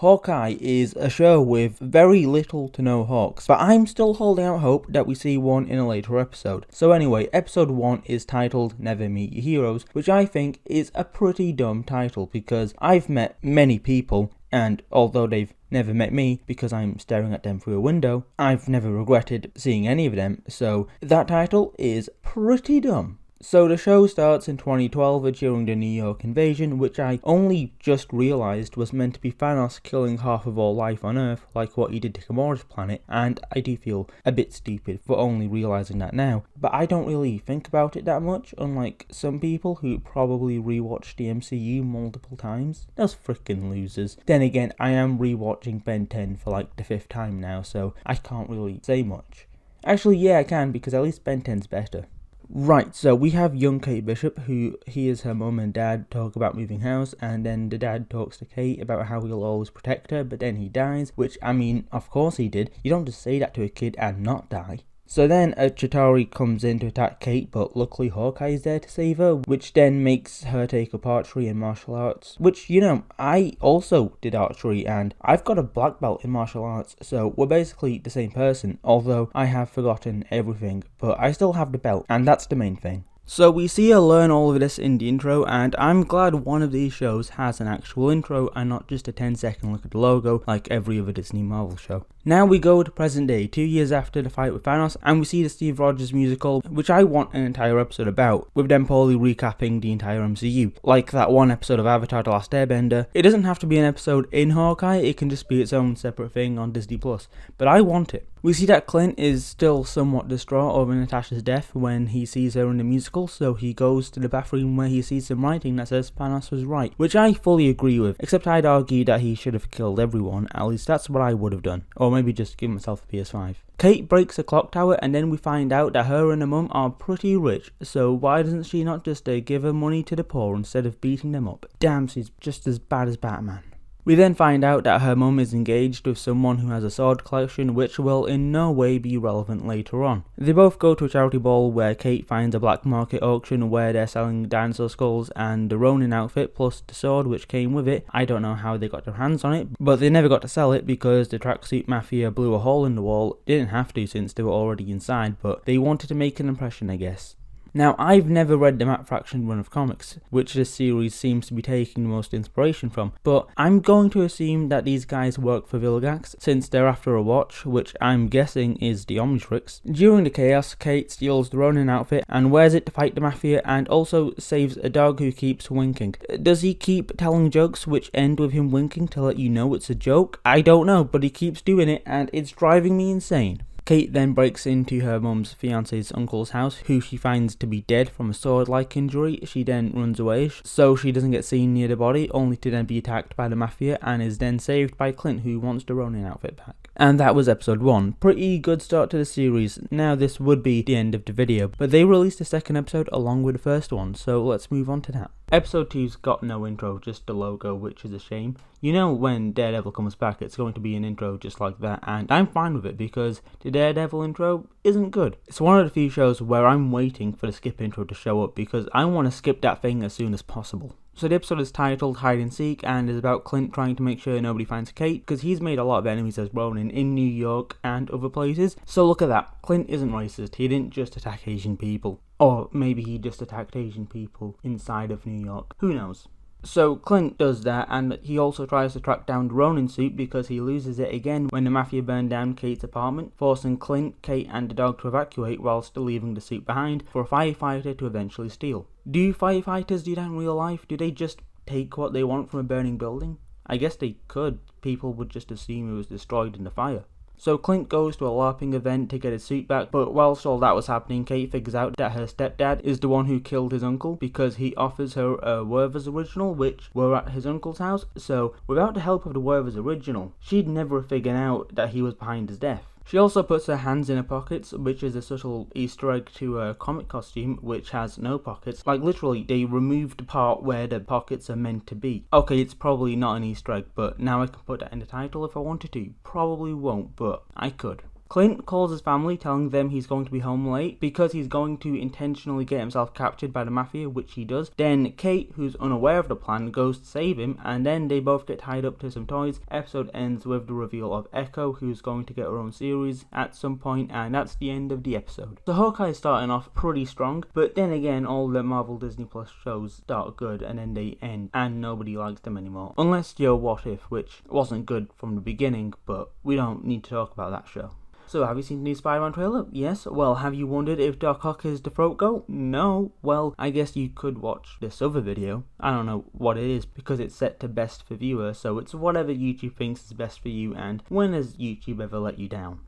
Hawkeye is a show with very little to no Hawks, but I'm still holding out hope that we see one in a later episode. So anyway, episode 1 is titled Never Meet Your Heroes, which I think is a pretty dumb title because I've met many people, and although they've never met me because I'm staring at them through a window, I've never regretted seeing any of them, so that title is pretty dumb. So the show starts in 2012 during the New York invasion, which I only just realised was meant to be Thanos killing half of all life on Earth, like what he did to Gamora's planet, and I do feel a bit stupid for only realising that now. But I don't really think about it that much, unlike some people who probably rewatched the MCU multiple times. Those frickin' losers. Then again, I am rewatching Ben 10 for like the 5th time now, so I can't really say much. Actually, yeah, I can, because at least Ben 10's better. Right, so we have young Kate Bishop, who hears her mum and dad talk about moving house, and then the dad talks to Kate about how he'll always protect her, but then he dies, which, I mean, of course he did. You don't just say that to a kid and not die. So then a Chitauri comes in to attack Kate, but luckily Hawkeye is there to save her, which then makes her take up archery and martial arts, which, you know, I also did archery and I've got a black belt in martial arts, so we're basically the same person, although I have forgotten everything, but I still have the belt, and that's the main thing. So we see her learn all of this in the intro, and I'm glad one of these shows has an actual intro and not just a 10-second look at the logo like every other Disney Marvel show. Now we go to present day, 2 years after the fight with Thanos, and we see the Steve Rogers musical, which I want an entire episode about, with them poorly recapping the entire MCU. Like that one episode of Avatar The Last Airbender. It doesn't have to be an episode in Hawkeye, it can just be its own separate thing on Disney+, but I want it. We see that Clint is still somewhat distraught over Natasha's death when he sees her in the musical, so he goes to the bathroom where he sees some writing that says Thanos was right, which I fully agree with, except I'd argue that he should have killed everyone, at least that's what I would have done, or maybe just give myself a PS5. Kate breaks a clock tower, and then we find out that her and her mum are pretty rich, so why doesn't she not just give her money to the poor instead of beating them up? Damn, she's just as bad as Batman. We then find out that her mum is engaged with someone who has a sword collection, which will in no way be relevant later on. They both go to a charity ball where Kate finds a black market auction where they're selling dinosaur skulls and the Ronin outfit plus the sword which came with it. I don't know how they got their hands on it, but they never got to sell it because the tracksuit mafia blew a hole in the wall. They didn't have to since they were already inside, but they wanted to make an impression, I guess. Now, I've never read the Matt Fraction run of comics, which this series seems to be taking the most inspiration from, but I'm going to assume that these guys work for Vilgax, since they're after a watch, which I'm guessing is the Omnitrix. During the chaos, Kate steals the Ronin outfit and wears it to fight the Mafia, and also saves a dog who keeps winking. Does he keep telling jokes which end with him winking to let you know it's a joke? I don't know, but he keeps doing it, and it's driving me insane. Kate then breaks into her mum's fiance's uncle's house, who she finds to be dead from a sword-like injury. She then runs away, so she doesn't get seen near the body, only to then be attacked by the Mafia, and is then saved by Clint, who wants the Ronin outfit back. And that was episode 1. Pretty good start to the series. Now this would be the end of the video, but they released a second episode along with the first one, so let's move on to that. Episode 2's got no intro, just the logo, which is a shame. You know when Daredevil comes back, it's going to be an intro just like that, and I'm fine with it because the Daredevil intro isn't good. It's one of the few shows where I'm waiting for the skip intro to show up because I want to skip that thing as soon as possible. So the episode is titled Hide and Seek and is about Clint trying to make sure nobody finds Kate because he's made a lot of enemies as Ronin in New York and other places. So look at that, Clint isn't racist, he didn't just attack Asian people. Or maybe he just attacked Asian people inside of New York, who knows. So Clint does that, and he also tries to track down the Ronin suit because he loses it again when the Mafia burn down Kate's apartment, forcing Clint, Kate and the dog to evacuate while still leaving the suit behind for a firefighter to eventually steal. Do firefighters do that in real life? Do they just take what they want from a burning building? I guess they could. People would just assume it was destroyed in the fire. So Clint goes to a LARPing event to get his suit back, but whilst all that was happening, Kate figures out that her stepdad is the one who killed his uncle because he offers her a Werther's original, which were at his uncle's house, so without the help of the Werther's original, she'd never have figured out that he was behind his death. She also puts her hands in her pockets, which is a subtle Easter egg to her comic costume, which has no pockets. Like literally, they removed the part where the pockets are meant to be. Okay, it's probably not an Easter egg, but now I can put that in the title if I wanted to. Probably won't, but I could. Clint calls his family, telling them he's going to be home late because he's going to intentionally get himself captured by the mafia, which he does. Then Kate, who's unaware of the plan, goes to save him, and then they both get tied up to some toys. Episode ends with the reveal of Echo, who's going to get her own series at some point, and that's the end of the episode. So Hawkeye is starting off pretty strong, but then again, all the Marvel Disney Plus shows start good and then they end, and nobody likes them anymore. Unless you're What If, which wasn't good from the beginning, but we don't need to talk about that show. So, have you seen the new Spider-Man trailer? Yes. Well, have you wondered if Doc Ock is the throat goat? No. Well, I guess you could watch this other video. I don't know what it is because it's set to best for viewer, so it's whatever YouTube thinks is best for you, and when has YouTube ever let you down?